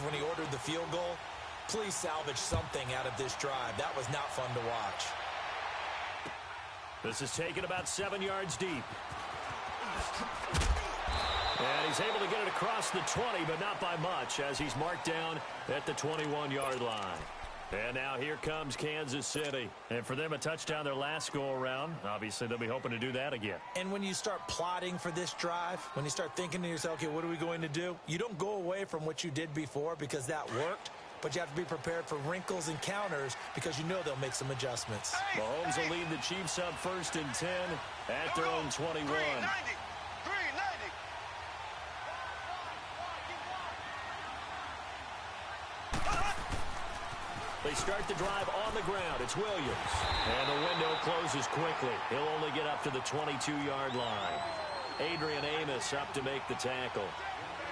when he ordered the field goal. Please salvage something out of this drive. That was not fun to watch. This is taken about 7 yards deep. And he's able to get it across the 20, but not by much, as he's marked down at the 21-yard line. And now here comes Kansas City. And for them, a touchdown their last go-around. Obviously, they'll be hoping to do that again. And when you start plotting for this drive, when you start thinking to yourself, okay, what are we going to do? You don't go away from what you did before because that worked, but you have to be prepared for wrinkles and counters because you know they'll make some adjustments. Mahomes will lead the Chiefs up 1st and 10 at their own 21. 390. They start the drive on the ground. It's Williams. And the window closes quickly. He'll only get up to the 22-yard line. Adrian Amos up to make the tackle.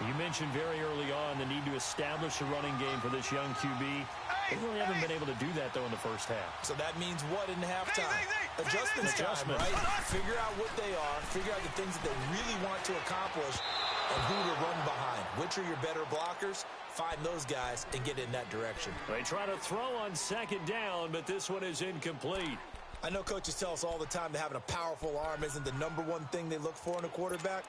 You mentioned very early on the need to establish a running game for this young QB. They really haven't been able to do that, though, in the first half. So that means what in halftime? Adjustments time, right? Figure out what they are. Figure out the things that they really want to accomplish and who to run behind. Which are your better blockers? Find those guys and get in that direction. They try to throw on 2nd down, but this one is incomplete. I know coaches tell us all the time that having a powerful arm isn't the #1 thing they look for in a quarterback.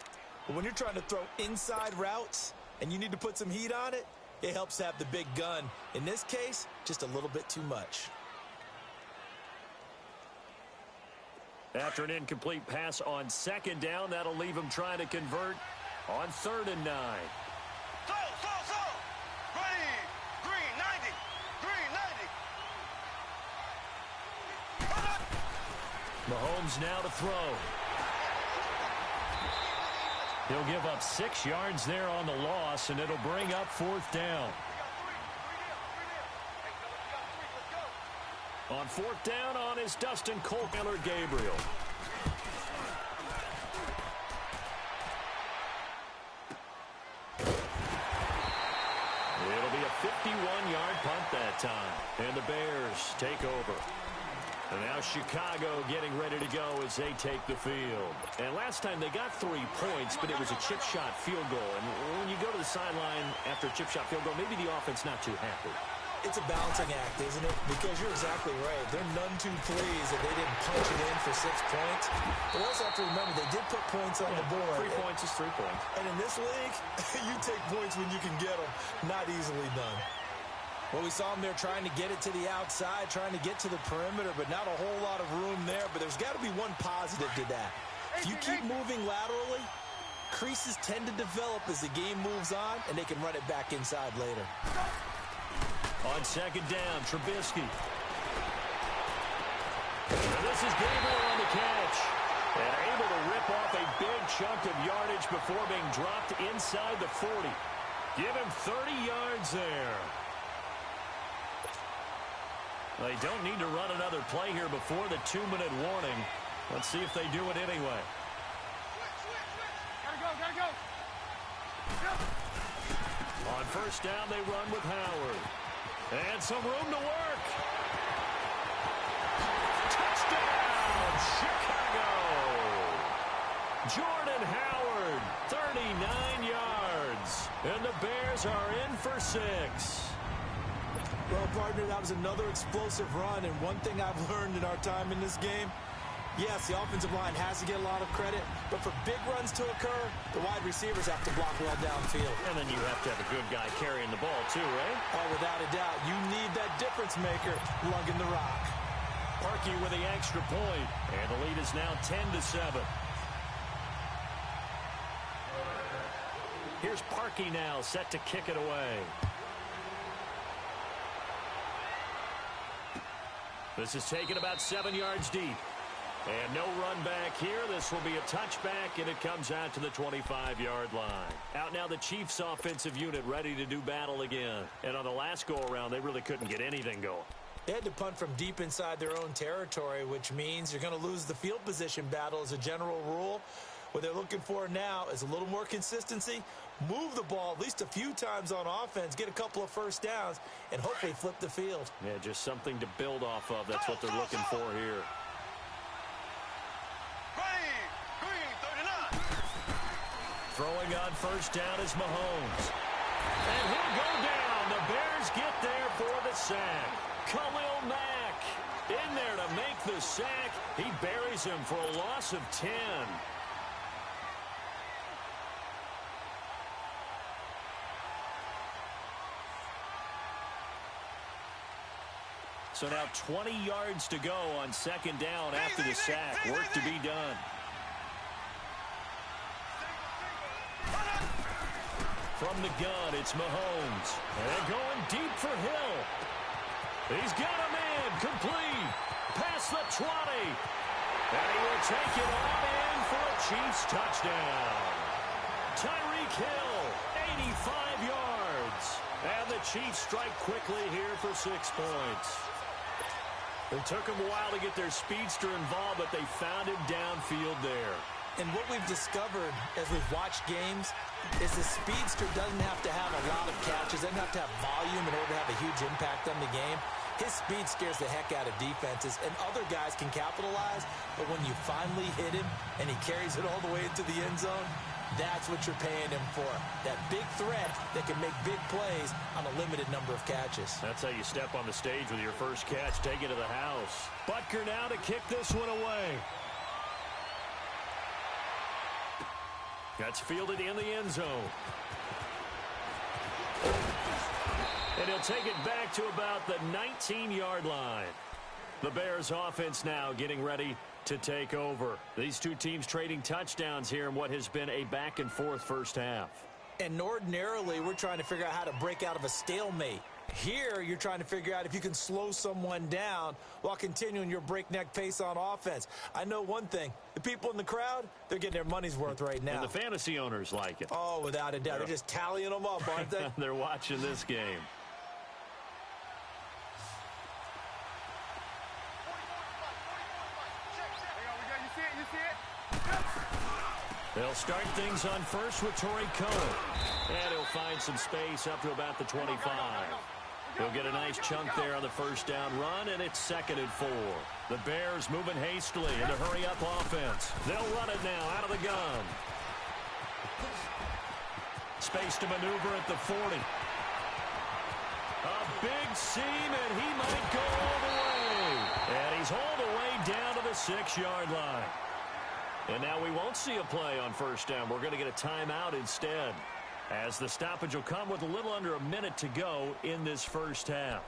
But when you're trying to throw inside routes and you need to put some heat on it, it helps to have the big gun. In this case, just a little bit too much. After an incomplete pass on 2nd down, that'll leave him trying to convert on 3rd and 9. Ready. 390. Mahomes now to throw. He'll give up 6 yards there on the loss, and it'll bring up 4th down. On 4th down on is Dustin Colquhoun Gabriel. It'll be a 51-yard punt that time, and the Bears take over. And now Chicago getting ready to go as they take the field. And last time they got 3 points, but it was a chip shot field goal. And when you go to the sideline after a chip shot field goal, maybe the offense not too happy. It's a balancing act, isn't it? Because you're exactly right. They're none too pleased that they didn't punch it in for 6 points. But also have to remember, they did put points on the board. 3 points is 3 points. And in this league, you take points when you can get them. Not easily done. Well, we saw them there trying to get it to the outside, trying to get to the perimeter, but not a whole lot of room there. But there's got to be one positive to that. If you keep moving laterally, creases tend to develop as the game moves on, and they can run it back inside later. On 2nd down, Trubisky. And this is Gabriel on the catch. And able to rip off a big chunk of yardage before being dropped inside the 40. Give him 30 yards there. They don't need to run another play here before the 2-minute warning. Let's see if they do it anyway. Gotta go. On 1st down, they run with Howard. And some room to work. Touchdown, Chicago! Jordan Howard, 39 yards. And the Bears are in for 6. Well, partner, that was another explosive run, and one thing I've learned in our time in this game, yes, the offensive line has to get a lot of credit, but for big runs to occur, the wide receivers have to block well downfield. And then you have to have a good guy carrying the ball, too, right? Oh, without a doubt. You need that difference maker lugging the rock. Parkey with the extra point, and the lead is now 10-7. Here's Parkey now, set to kick it away. This is taken about 7 yards deep. And no run back here. This will be a touchback, and it comes out to the 25-yard line. Out now the Chiefs' offensive unit ready to do battle again. And on the last go-around, they really couldn't get anything going. They had to punt from deep inside their own territory, which means you're going to lose the field position battle as a general rule. What they're looking for now is a little more consistency, move the ball at least a few times on offense, get a couple of first downs, and hopefully flip the field. Yeah, just something to build off of. That's what they're looking for here. Green 39. Throwing on 1st down is Mahomes. And he'll go down. The Bears get there for the sack. Khalil Mack in there to make the sack. He buries him for a loss of 10. So now 20 yards to go on second down after the sack. Work to be done. From the gun, it's Mahomes. And going deep for Hill. He's got a man. Complete. Past the 20. And he will take it on in for a Chiefs touchdown. Tyreek Hill, 85 yards. And the Chiefs strike quickly here for 6 points. It took them a while to get their speedster involved, but they found him downfield there. And what we've discovered as we've watched games is the speedster doesn't have to have a lot of catches, doesn't have to have volume in order to have a huge impact on the game. His speed scares the heck out of defenses, and other guys can capitalize, but when you finally hit him and he carries it all the way into the end zone, that's what you're paying him for. That big threat that can make big plays on a limited number of catches. That's how you step on the stage with your first catch. Take it to the house. Butker now to kick this one away. That's fielded in the end zone. And he'll take it back to about the 19-yard line. The Bears offense now getting ready to take over. These two teams trading touchdowns here in what has been a back-and-forth first half. And ordinarily, we're trying to figure out how to break out of a stalemate. Here, you're trying to figure out if you can slow someone down while continuing your breakneck pace on offense. I know one thing. The people in the crowd, they're getting their money's worth right now. And the fantasy owners like it. Oh, without a doubt. They're just tallying them up, aren't they? They're watching this game. They'll start things on first with Torrey Cohen. And he'll find some space up to about the 25. He'll get a nice chunk there on the first down run, and it's 2nd and 4. The Bears moving hastily into hurry-up offense. They'll run it now out of the gun. Space to maneuver at the 40. A big seam, and he might go all the way. And he's hauled away down to the 6-yard line. And now we won't see a play on first down. We're going to get a timeout instead, as the stoppage will come with a little under a minute to go in this first half.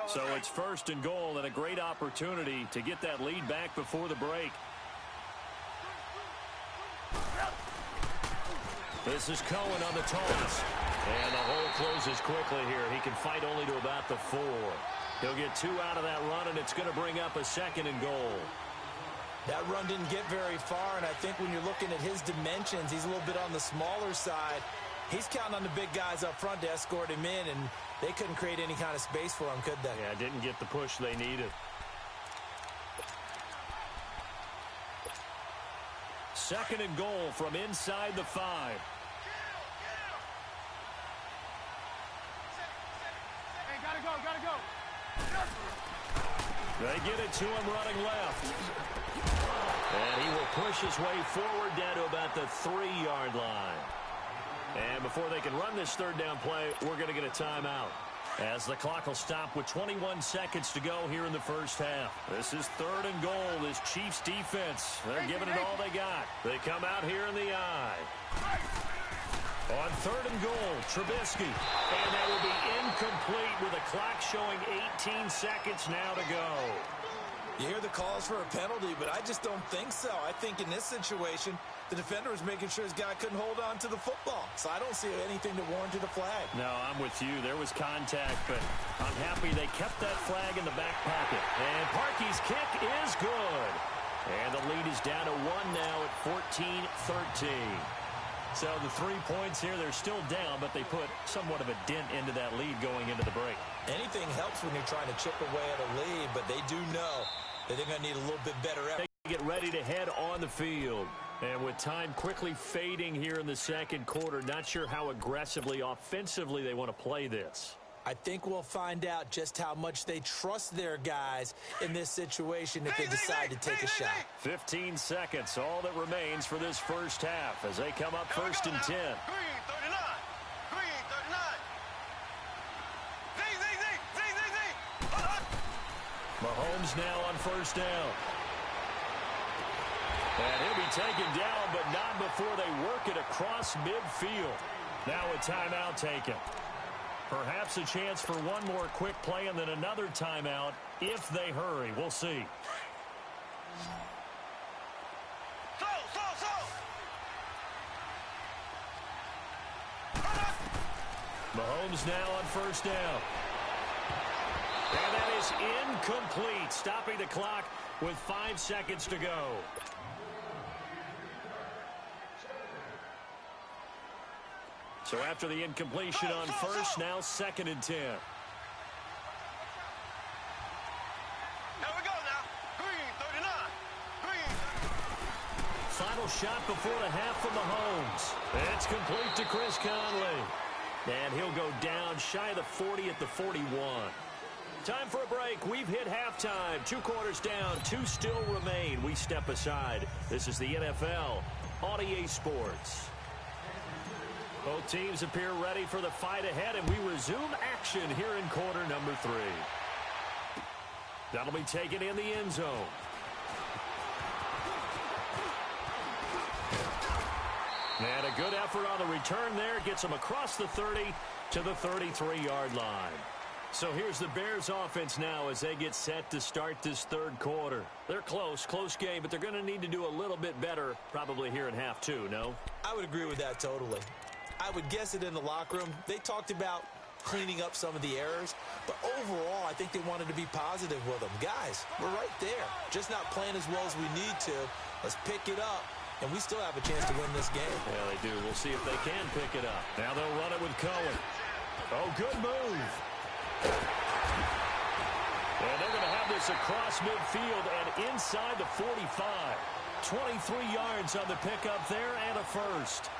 So it's 1st and goal, and a great opportunity to get that lead back before the break. This is Cohen on the toss. And the hole closes quickly here. He can fight only to about the 4. He'll get 2 out of that run, and it's going to bring up a 2nd and goal. That run didn't get very far, and I think when you're looking at his dimensions, he's a little bit on the smaller side. He's counting on the big guys up front to escort him in, and they couldn't create any kind of space for him, could they? Yeah, didn't get the push they needed. 2nd and goal from inside the 5. Gotta go. They get it to him running left. And he will push his way forward down to about the 3-yard line. And before they can run this 3rd down play, we're going to get a timeout, as the clock will stop with 21 seconds to go here in the first half. This is 3rd and goal. This Chiefs defense, they're giving it all they got. They come out here in the eye. On 3rd and goal, Trubisky. And that will be incomplete with a clock showing 18 seconds now to go. You hear the calls for a penalty, but I just don't think so. I think in this situation, the defender was making sure his guy couldn't hold on to the football. So I don't see anything to warrant a flag. No, I'm with you. There was contact, but I'm happy they kept that flag in the back pocket. And Parkey's kick is good. And the lead is down to 1 now at 14-13. So the 3 points here, they're still down, but they put somewhat of a dent into that lead going into the break. Anything helps when you're trying to chip away at a lead, but they do know that they're going to need a little bit better effort. They get ready to head on the field. And with time quickly fading here in the second quarter, not sure how aggressively, offensively they want to play this. I think we'll find out just how much they trust their guys in this situation if they decide to take a shot. 15 seconds, all that remains for this first half as they come up first and 10. Mahomes now on first down. And he'll be taken down, but not before they work it across midfield. Now a timeout taken. Perhaps a chance for one more quick play and then another timeout if they hurry. We'll see. Mahomes now on first down. And that is incomplete, stopping the clock with 5 seconds to go. So after the incompletion on first, now second and 10. Here we go now. Green, 39. Green. Final shot before the half from Mahomes. It's complete to Chris Conley. And he'll go down shy of the 40 at the 41. Time for a break. We've hit halftime. 2 quarters down. 2 still remain. We step aside. This is the NFL on EA Sports. Both teams appear ready for the fight ahead, and we resume action here in quarter number 3. That'll be taken in the end zone. And a good effort on the return there. Gets them across the 30 to the 33-yard line. So here's the Bears offense now as they get set to start this third quarter. They're close game, but they're going to need to do a little bit better probably here in half 2, no? I would agree with that totally. I would guess it in the locker room. They talked about cleaning up some of the errors, but overall, I think they wanted to be positive with them. Guys, we're right there. Just not playing as well as we need to. Let's pick it up, and we still have a chance to win this game. Yeah, they do. We'll see if they can pick it up. Now they'll run it with Cohen. Oh, good move. And they're going to have this across midfield and inside the 45. 23 yards on the pickup there and a first.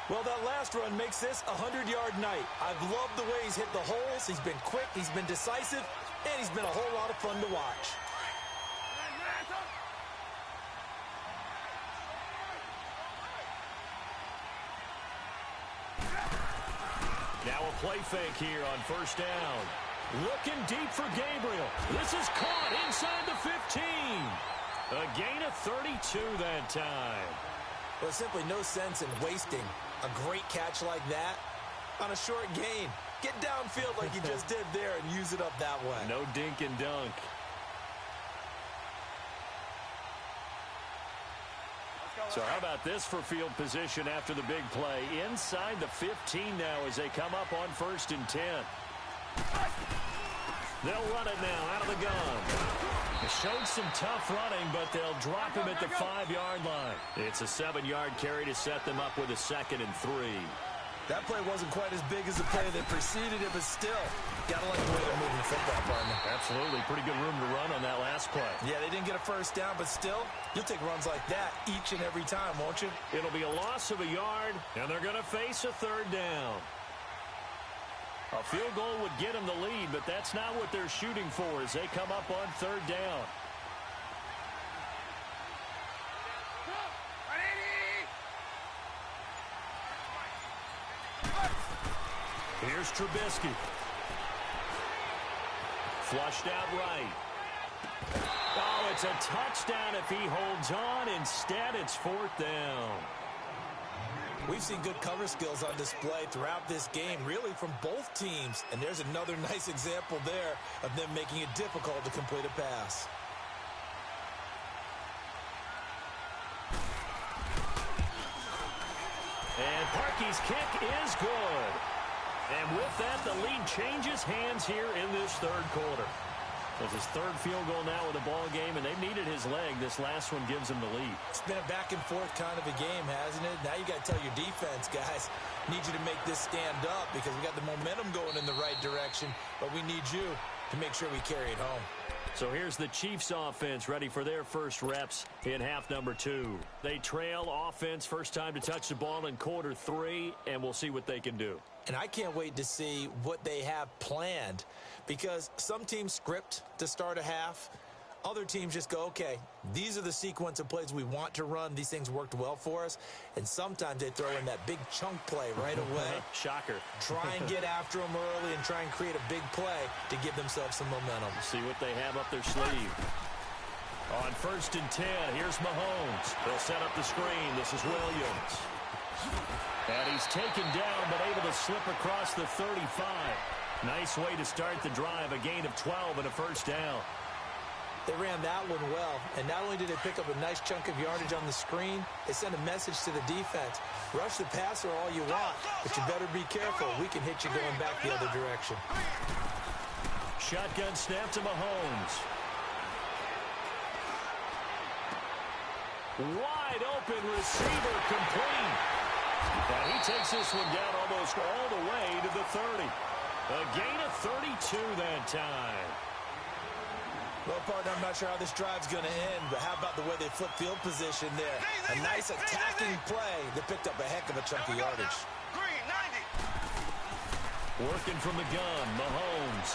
Well, that last run makes this a 100-yard night. I've loved the way he's hit the holes. He's been quick, he's been decisive, and he's been a whole lot of fun to watch. Now a play fake here on first down. Looking deep for Gabriel. This is caught inside the 15. A gain of 32 that time. Well, simply no sense in wasting a great catch like that on a short gain. Get downfield like you just did there and use it up that way. No dink and dunk. So how about this for field position after the big play? Inside the 15 now as they come up on first and 10. They'll run it now out of the gun. It showed some tough running, but they'll drop him at the 5-yard line. It's a 7-yard carry to set them up with a 2nd and 3. That play wasn't quite as big as the play that preceded it, but still, gotta like the way they're moving the football, partner. Absolutely. Pretty good room to run on that last play. Yeah, they didn't get a first down, but still, you'll take runs like that each and every time, won't you? It'll be a loss of a yard, and they're going to face a 3rd down. A field goal would get them the lead, but that's not what they're shooting for as they come up on 3rd down. Here's Trubisky. Flushed out right. Oh, it's a touchdown if he holds on. Instead, it's 4th down. We've seen good cover skills on display throughout this game, really from both teams. And there's another nice example there of them making it difficult to complete a pass. And Parkey's kick is good. And with that, the lead changes hands here in this 3rd quarter. It's his 3rd field goal now with the ball game, and they needed his leg. This last one gives him the lead. It's been a back-and-forth kind of a game, hasn't it? Now you got to tell your defense, guys, need you to make this stand up because we got the momentum going in the right direction, but we need you to make sure we carry it home. So here's the Chiefs offense ready for their first reps in half number 2. They trail offense first time to touch the ball in quarter 3, and we'll see what they can do. And I can't wait to see what they have planned, because some teams script to start a half. Other teams just go, okay, these are the sequence of plays we want to run. These things worked well for us. And sometimes they throw in that big chunk play right away. Shocker. Try and get after them early and try and create a big play to give themselves some momentum. See what they have up their sleeve. On 1st and 10, here's Mahomes. They'll set up the screen. This is Williams. And he's taken down, but able to slip across the 35. Nice way to start the drive, a gain of 12 and a first down. They ran that one well, and not only did they pick up a nice chunk of yardage on the screen, they sent a message to the defense. Rush the passer all you want, but you better be careful. We can hit you going back the other direction. Shotgun snap to Mahomes. Wide open receiver complete. And he takes this one down almost all the way to the 30. A gain of 32 that time. Well, partner, I'm not sure how this drive's going to end, but how about the way they flip field position there? A nice attacking play that picked up a heck of a chunk of yardage. Green, 90. Working from the gun, Mahomes.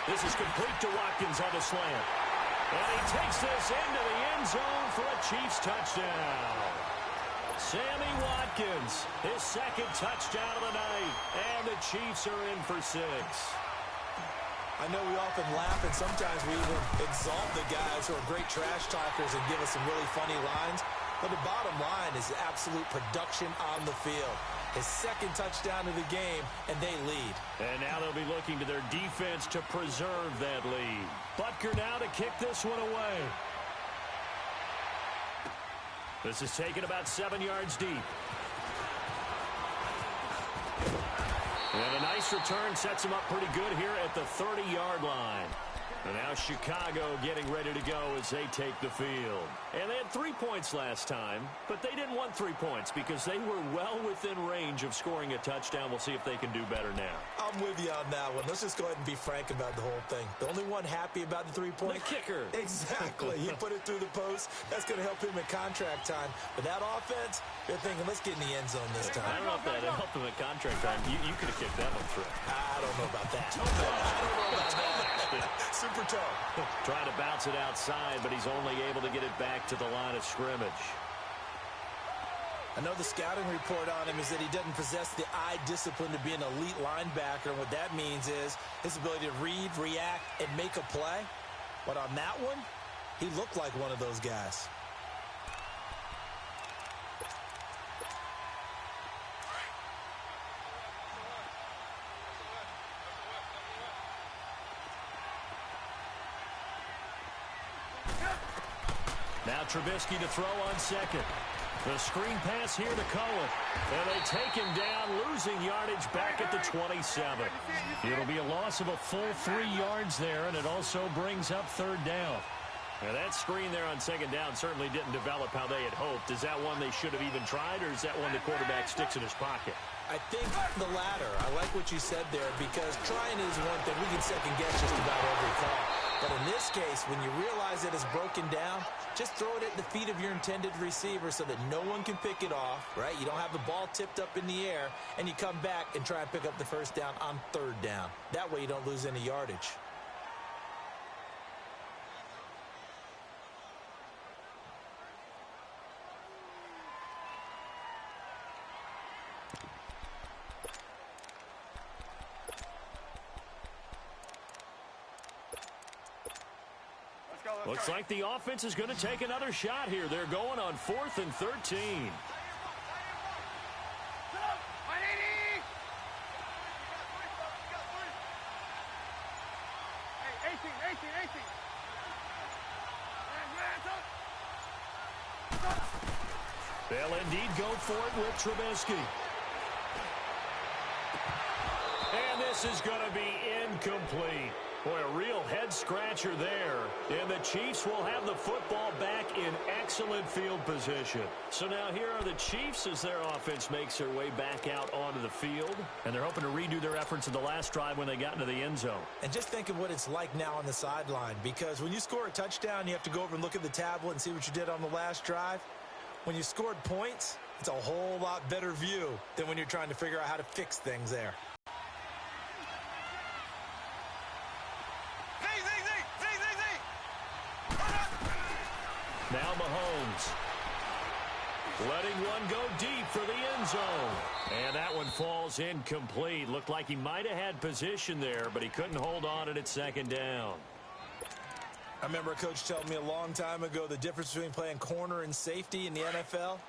This is complete to Watkins on the slant. And he takes this into the end zone for a Chiefs touchdown. Sammy Watkins, his second touchdown of the night. And the Chiefs are in for 6. I know we often laugh, and sometimes we even exalt the guys who are great trash talkers and give us some really funny lines. But the bottom line is absolute production on the field. His second touchdown of the game, and they lead. And now they'll be looking to their defense to preserve that lead. Butker now to kick this one away. This is taken about 7 yards deep. And a nice return sets him up pretty good here at the 30-yard line. And now Chicago getting ready to go as they take the field. And they had 3 points last time, but they didn't want 3 points because they were well within range of scoring a touchdown. We'll see if they can do better now. I'm with you on that one. Let's just go ahead and be frank about the whole thing. The only one happy about the 3-point? The kicker. Exactly. He put it through the post. That's going to help him at contract time. But that offense, they're thinking, let's get in the end zone this time. I don't know if that helped him at contract time. You could have kicked that one through. I don't know about that. I don't know about that. Super toe. Trying to bounce it outside, but he's only able to get it back to the line of scrimmage. I know the scouting report on him is that he doesn't possess the eye discipline to be an elite linebacker. And what that means is his ability to read, react, and make a play. But on that one, he looked like one of those guys. Now Trubisky to throw on second. The screen pass here to Cohen. And they take him down, losing yardage back at the 27. It'll be a loss of a full 3 yards there, and it also brings up 3rd down. Now that screen there on 2nd down certainly didn't develop how they had hoped. Is that one they should have even tried, or is that one the quarterback sticks in his pocket? I think the latter. I like what you said there, because trying is one thing. We can second guess just about every call. But in this case, when you realize that it's broken down, just throw it at the feet of your intended receiver so that no one can pick it off, right? You don't have the ball tipped up in the air, and you come back and try and pick up the 1st down on 3rd down. That way you don't lose any yardage. Looks like the offense is going to take another shot here. They're going on 4th and 13. They'll indeed go for it with Trubisky. And this is going to be incomplete. Boy, a real head-scratcher there. And the Chiefs will have the football back in excellent field position. So now here are the Chiefs as their offense makes their way back out onto the field. And they're hoping to redo their efforts in the last drive when they got into the end zone. And just think of what it's like now on the sideline. Because when you score a touchdown, you have to go over and look at the tablet and see what you did on the last drive. When you scored points, it's a whole lot better view than when you're trying to figure out how to fix things there. Now Mahomes letting one go deep for the end zone. And that one falls incomplete. Looked like he might have had position there, but he couldn't hold on at second down. I remember a coach telling me a long time ago the difference between playing corner and safety in the NFL.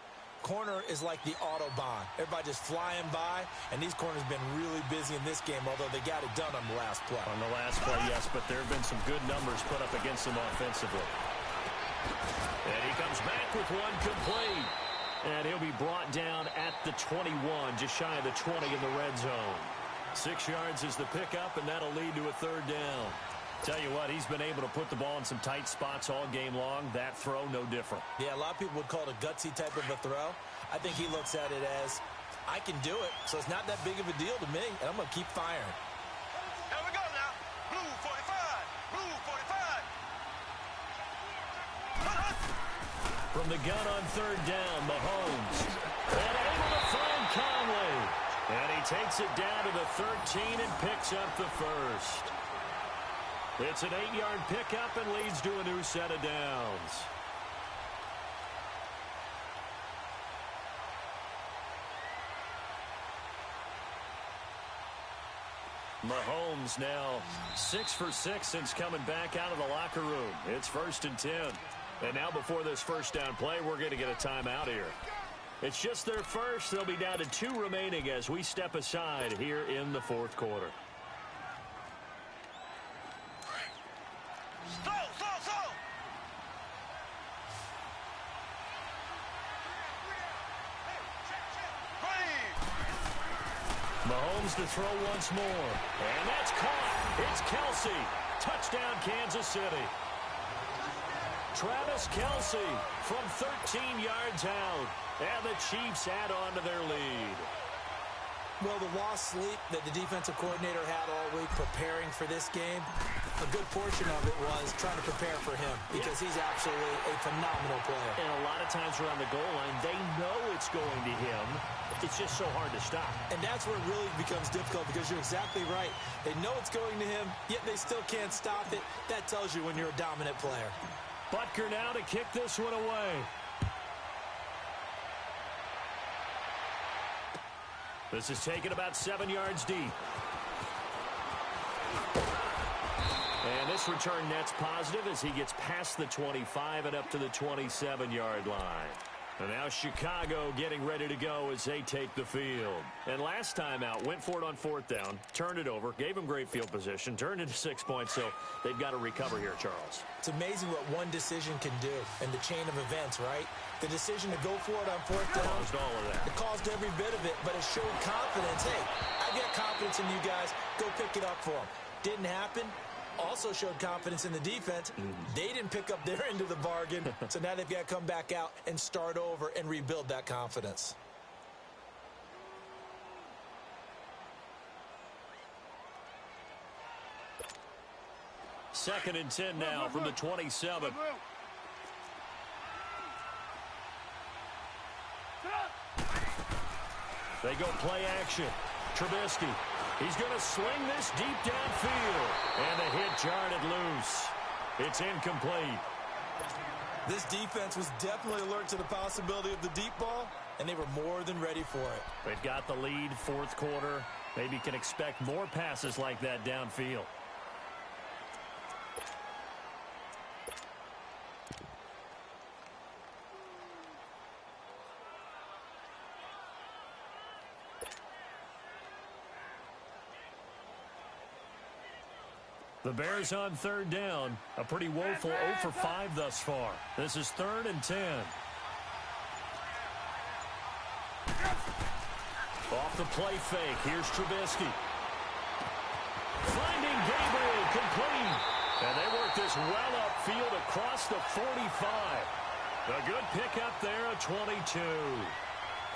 Corner is like the Autobahn. Everybody just flying by, and these corners have been really busy in this game, although they got it done on the last play. On the last play, yes, but there have been some good numbers put up against them offensively. And he comes back with one complete. And he'll be brought down at the 21, just shy of the 20 in the red zone. 6 yards is the pickup, and that'll lead to a third down. Tell you what, he's been able to put the ball in some tight spots all game long. That throw, no different. Yeah, a lot of people would call it a gutsy type of a throw. I think he looks at it as, I can do it, so it's not that big of a deal to me, and I'm going to keep firing. Here we go now. Blue 45. Blue 45. From the gun on third down, Mahomes. And able to find Conley. And he takes it down to the 13 and picks up the first. It's an 8-yard pickup and leads to a new set of downs. Mahomes now 6 for 6 since coming back out of the locker room. It's 1st and 10. And now before this first down play, we're going to get a timeout here. It's just their first. They'll be down to 2 remaining as we step aside here in the fourth quarter. Slow. Mahomes to throw once more. And that's caught. It's Kelsey. Touchdown, Kansas City. Travis Kelsey from 13 yards out. And the Chiefs add on to their lead. Well, the lost sleep that the defensive coordinator had all week preparing for this game, a good portion of it was trying to prepare for him because he's absolutely a phenomenal player. And a lot of times around the goal line, they know it's going to him. It's just so hard to stop. And that's where it really becomes difficult because you're exactly right. They know it's going to him, yet they still can't stop it. That tells you when you're a dominant player. Butker now to kick this one away. This is taken about 7 yards deep. And this return net's positive as he gets past the 25 and up to the 27-yard line. And now Chicago getting ready to go as they take the field. And last time out, went for it on 4th down, turned it over, gave them great field position, turned into 6 points, so they've got to recover here, Charles. It's amazing what one decision can do in the chain of events, right? The decision to go for it on 4th down. Caused all of that. It caused every bit of it, but it showed confidence. Hey, I've got confidence in you guys. Go pick it up for them. Didn't happen. Also showed confidence in the defense. They didn't pick up their end of the bargain, so now they've got to come back out and start over and rebuild that confidence. Second and 10 now from the 27. They go play action. Trubisky. He's going to swing this deep downfield. And the hit jarred loose. It's incomplete. This defense was definitely alert to the possibility of the deep ball, and they were more than ready for it. They've got the lead, fourth quarter. Maybe can expect more passes like that downfield. The Bears on third down. A pretty woeful 0 for 5 thus far. This is 3rd and 10. Off the play fake. Here's Trubisky. Finding Gabriel complete. And they work this well upfield across the 45. A good pickup there, a 22.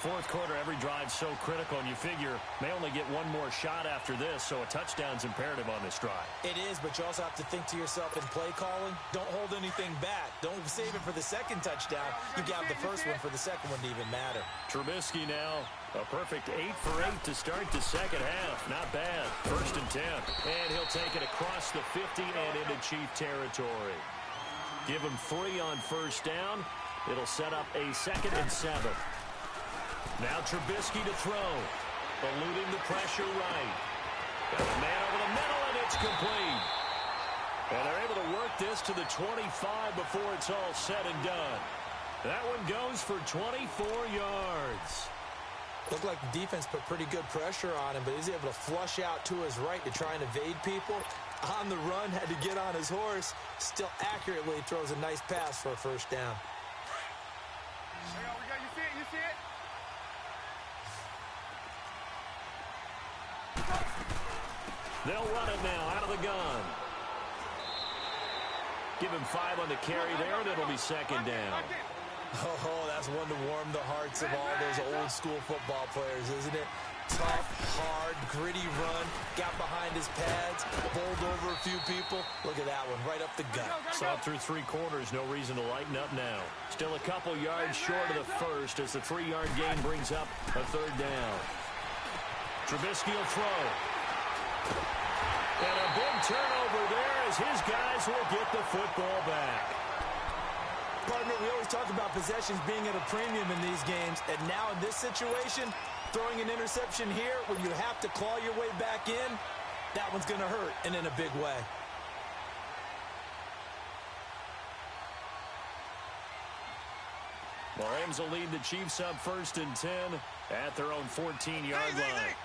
Fourth quarter, every drive so critical, and you figure may only get one more shot after this, so a touchdown's imperative on this drive. It is, but you also have to think to yourself in play calling, don't hold anything back. Don't save it for the second touchdown. You got the first one for the second one to even matter. Trubisky now, a perfect 8 for 8 to start the second half. Not bad. First and 10. And he'll take it across the 50 and into Chief territory. Give him 3 on first down. It'll set up a 2nd and 7. Now Trubisky to throw. Eluding the pressure right. Got a man over the middle, and it's complete. And they're able to work this to the 25 before it's all said and done. That one goes for 24 yards. Looked like the defense put pretty good pressure on him, but he's able to flush out to his right to try and evade people. On the run, had to get on his horse. Still accurately throws a nice pass for a first down. You see it? They'll run it now out of the gun. Give him 5 on the carry there, and it'll be second down. Oh, that's one to warm the hearts of all those old-school football players, isn't it? Tough, hard, gritty run. Got behind his pads, bowled over a few people. Look at that one, right up the gut. Saw it through 3 quarters. No reason to lighten up now. Still a couple yards short of the first as the 3-yard gain brings up a third down. Trubisky will throw. And a big turnover there as his guys will get the football back. Partner, we always talk about possessions being at a premium in these games, and now in this situation, throwing an interception here when you have to claw your way back in, that one's going to hurt, and in a big way. Mahomes will lead the Chiefs up 1st and 10 at their own 14-yard line.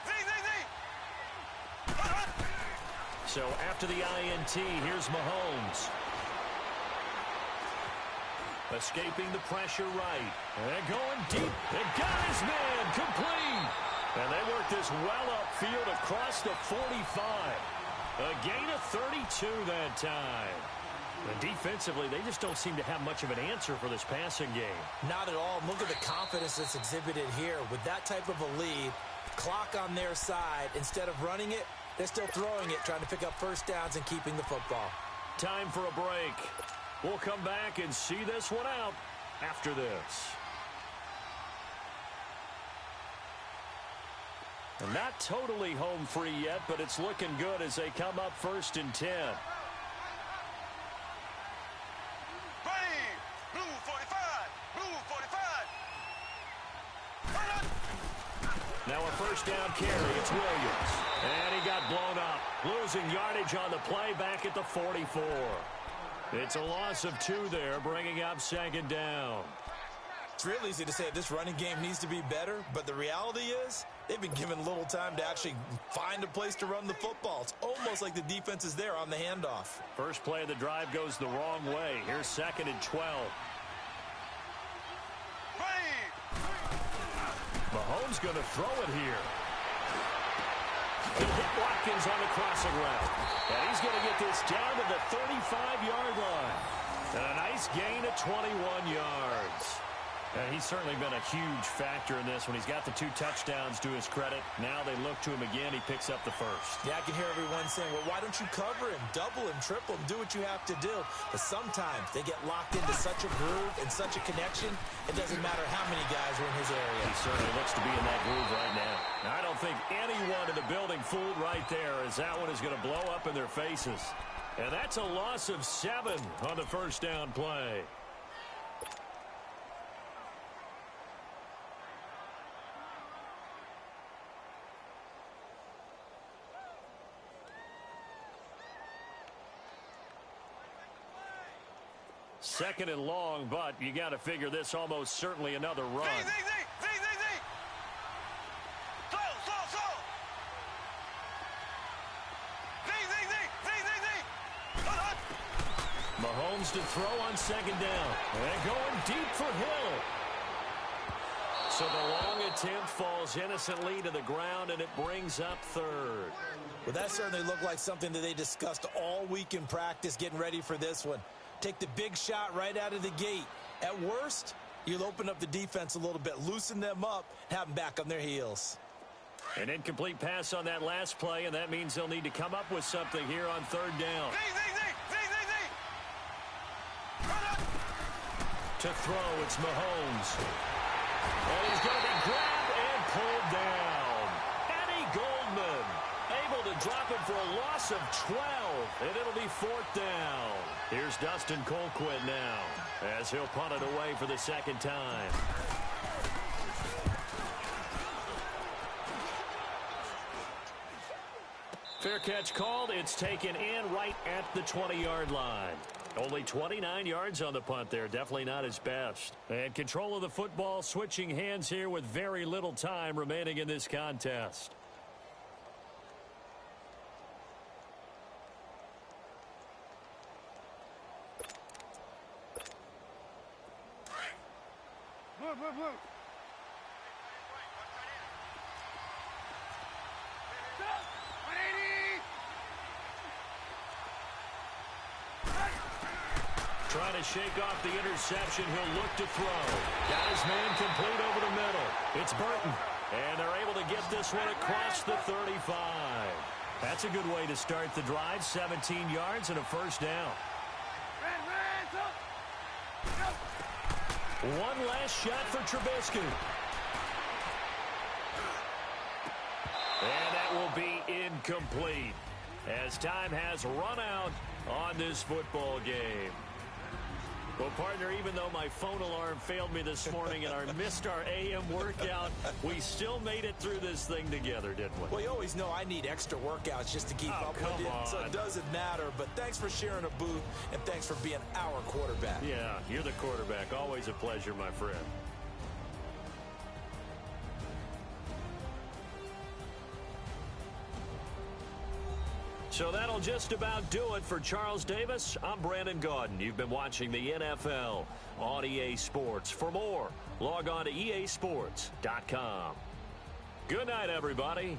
So after the INT, here's Mahomes. Escaping the pressure right. And going deep. And got his man complete. And they work this well upfield across the 45. A gain of 32 that time. And defensively, they just don't seem to have much of an answer for this passing game. Not at all. Look at the confidence that's exhibited here. With that type of a lead, clock on their side, instead of running it, they're still throwing it, trying to pick up first downs and keeping the football. Time for a break. We'll come back and see this one out after this. And not totally home free yet, but it's looking good as they come up 1st and 10. Blue 45. Blue 45. Now a first down carry. It's Williams. And he got blown up. Losing yardage on the play back at the 44. It's a loss of 2 there, bringing up 2nd down. It's real easy to say this running game needs to be better, but the reality is they've been given little time to actually find a place to run the football. It's almost like the defense is there on the handoff. First play of the drive goes the wrong way. Here's 2nd and 12. Mahomes going to throw it here. He hit Watkins on the crossing route. And he's going to get this down to the 35-yard line. And a nice gain of 21 yards. And he's certainly been a huge factor in this when he's got the 2 touchdowns to his credit. Now they look to him again. He picks up the first. Yeah, I can hear everyone saying, well, why don't you cover him, double him, triple him, do what you have to do. But sometimes they get locked into such a groove and such a connection, it doesn't matter how many guys are in his area. He certainly looks to be in that groove right now. I don't think anyone in the building fooled right there, as that one is going to blow up in their faces. And that's a loss of 7 on the first down play. Second and long, but you got to figure this almost certainly another run. Mahomes to throw on 2nd down. And going deep for Hill. So the long attempt falls innocently to the ground, and it brings up third. Well, that certainly looked like something that they discussed all week in practice getting ready for this one. Take the big shot right out of the gate. At worst, you'll open up the defense a little bit, loosen them up, have them back on their heels. An incomplete pass on that last play, and that means they'll need to come up with something here on third down. To throw, it's Mahomes. And he's going to be grabbed and pulled down. Eddie Goldman able to drop him for a loss of 12, and it'll be fourth down. Here's Dustin Colquitt now as he'll punt it away for the second time. Fair catch called. It's taken in right at the 20-yard line. Only 29 yards on the punt there. Definitely not his best. And control of the football switching hands here with very little time remaining in this contest. Trying to shake off the interception. He'll look to throw. Got his man complete over the middle. It's Burton. And they're able to get this one across the 35. That's a good way to start the drive. 17 yards and a first down. One last shot for Trubisky. And that will be incomplete as time has run out on this football game. Well, partner, even though my phone alarm failed me this morning and I missed our AM workout, we still made it through this thing together, didn't we? Well, you always know I need extra workouts just to keep up with it, so it doesn't matter. But thanks for sharing a booth, and thanks for being our quarterback. Yeah, you're the quarterback. Always a pleasure, my friend. So that'll just about do it for Charles Davis. I'm Brandon Gaudin. You've been watching the NFL on EA Sports. For more, log on to easports.com. Good night, everybody.